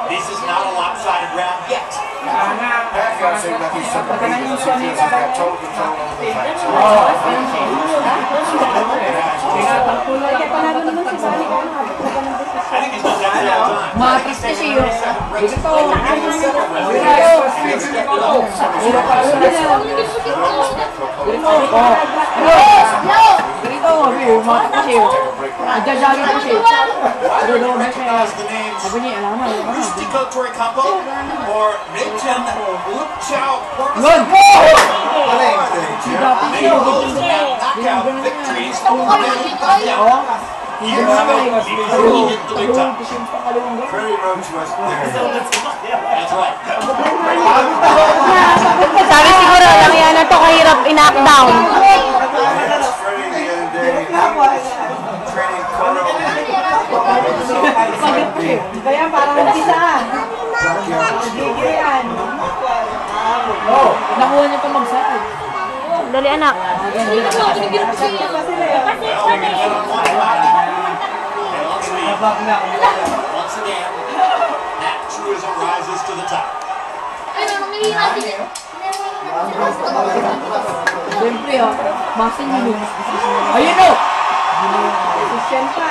This is not a lopsided round yet. Rustico Torrecampo or Nathan Lupchow. Knockout victories. Very much was there. That's right. Sabi siguro lang yan na to kahirap i-knock down. Kaya parang nagpisa. Gigirian. Nakuha niya pa magsakit. Dali anak. Once again, that truism rises to the top. Siyempre masin yun. Ayun o! Sisyan pa.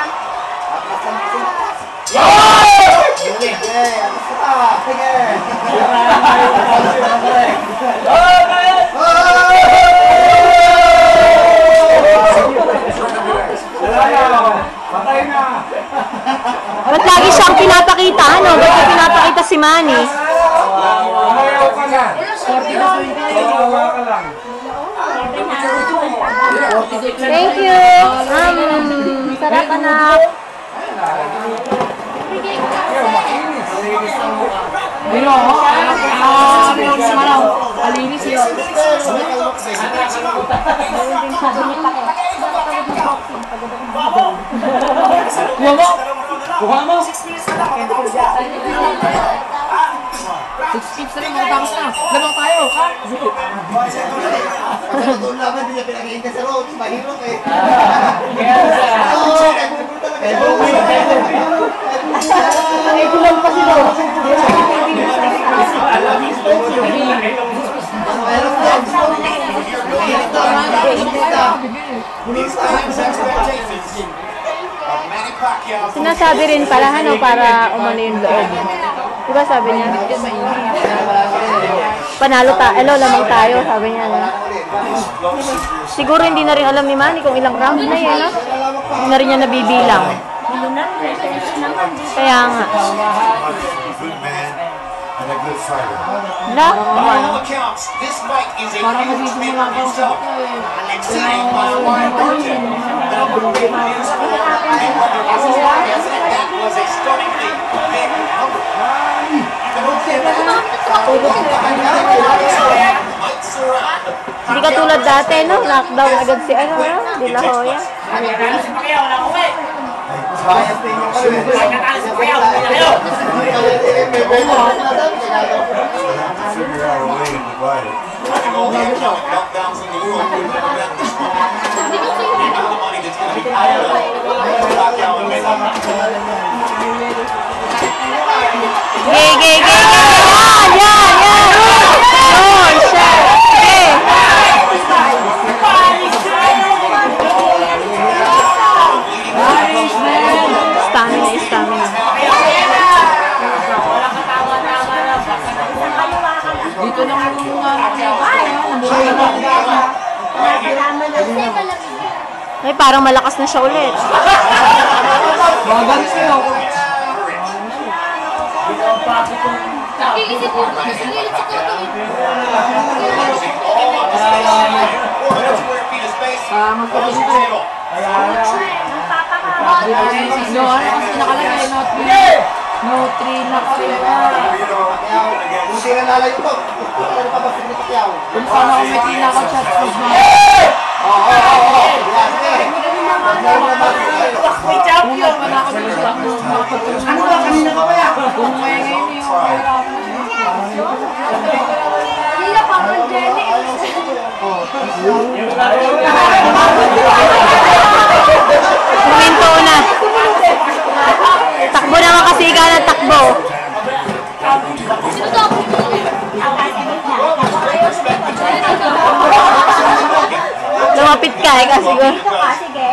Ba't lagi siyang pinapakita? Ano? Ba't yung pinapakita si Manny? Thank you! Sarap anak! Alinis yun. Kuha mo! 6 feet na rin, matapos na. Lamang tayo, ha? Doon naman din niya pinag-iingat sa road. Mahirap eh. Ito lang pa sila. Sinasabi rin pala, ano, para umano yung loob. Diba sabi niya? Panalo tayo, lamang tayo, sabi niya. Siguro hindi na rin alam ni Manny kung ilang round na yun, no? Hindi na rin niya nabibilang. Kaya nga. Wala? Parang nagsisimula ko sa Hindi ka tulad dati, no? Lockdown agad si ano, no? Di La Jolla. Gay! Yan! Oh, shit! Hey! Stamina. dito lang yung Ay, parang malakas na siya ulit. Magan siya. Magpapagin ko. No, ano kasi nakalagay? No 3 na kasi. Hindi na lalayo to. Ano pa ba sa Pacquiao? Kung paano ako may tinakot shot. Oo. May champion! Ano ba? Kanina ka ba yan? Kung ngayon yung Hindi pa ang jelly. Momento na. Takbo naman kasi ka na takbo. Lumapit ka eh kasi ko. Sige.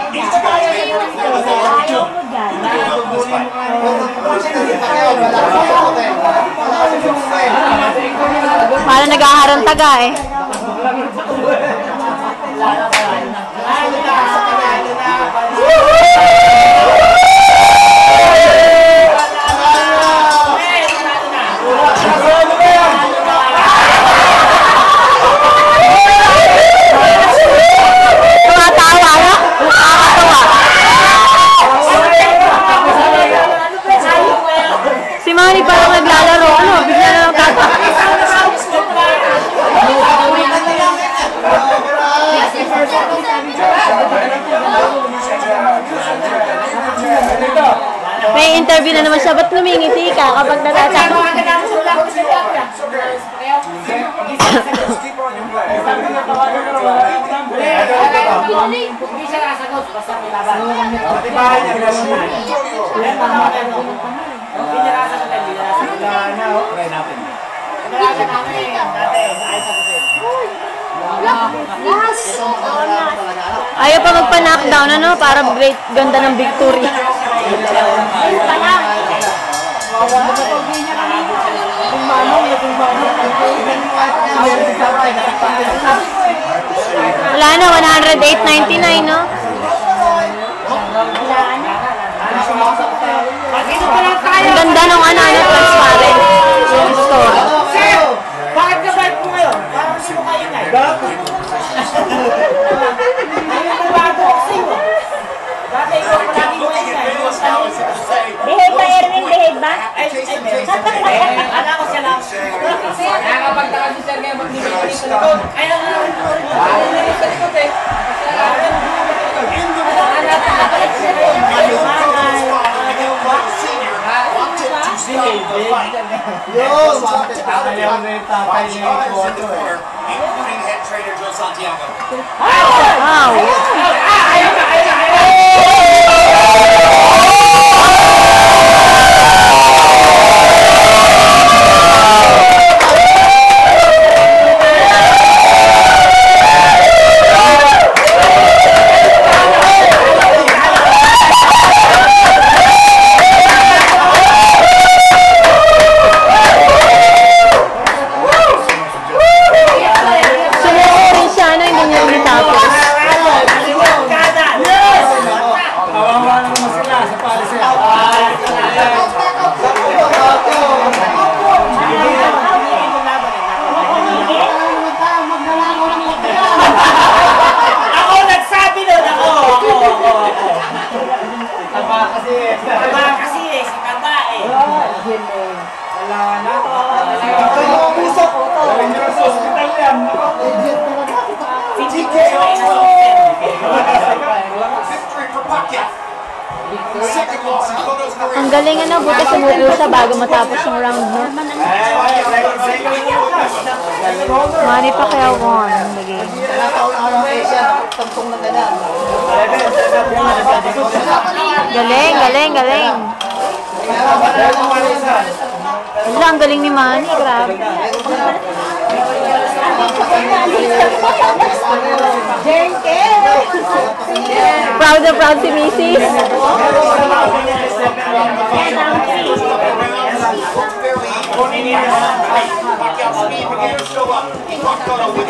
Ayaw mo dyan. Parang nag-aaharang taga eh. Tumatawa na? Nakakatawa. Si Manny parang naglalaro. Ano? Bigla na lang tatawa. May interview na naman siya. Ba't lumingiti ka kapag natatakot? Ayaw pa magpa-knockdown, ano? Para great ganda ng victory. Wala na, 108.99, no? Ang ganda nung ano, transparent. Yung store. Bakit ka bike mo ngayon? Parang hindi mo kayo na. Ayun na ba ito? Dati ikaw palagi mo yun. Behave ba, Erwin? Behave ba? Alam ko siya lang. Nakakapagtaka si Sir ngayon magbibigay sa likod. Ayaw na lang. Magbibigay sa likod eh. Yo, makakalaw na yung tatay niya yung photo eh. Including head trainer Joe Santiago. Wow! Sumuko rin siya, ano? Hindi niya natapos. Kawawa naman sila sa palisay. Ako nagsabi doon ako. Taba kasi. Taba kasi eh, si Taba eh. Wala na. Ito yung puso ko to. Galing nyo sa hospital yan. Victory for Pacquiao. Second loss in Cotto's career. Ang galing ano, buti sumuko siya bago matapos yung round, no? Manny Pacquiao won the game. Galing, galing, galing. Wala, ang galing ni Manny, grabe. Proud na proud si Mrs. Pacquiao's speed began to show up. He caught Cotto with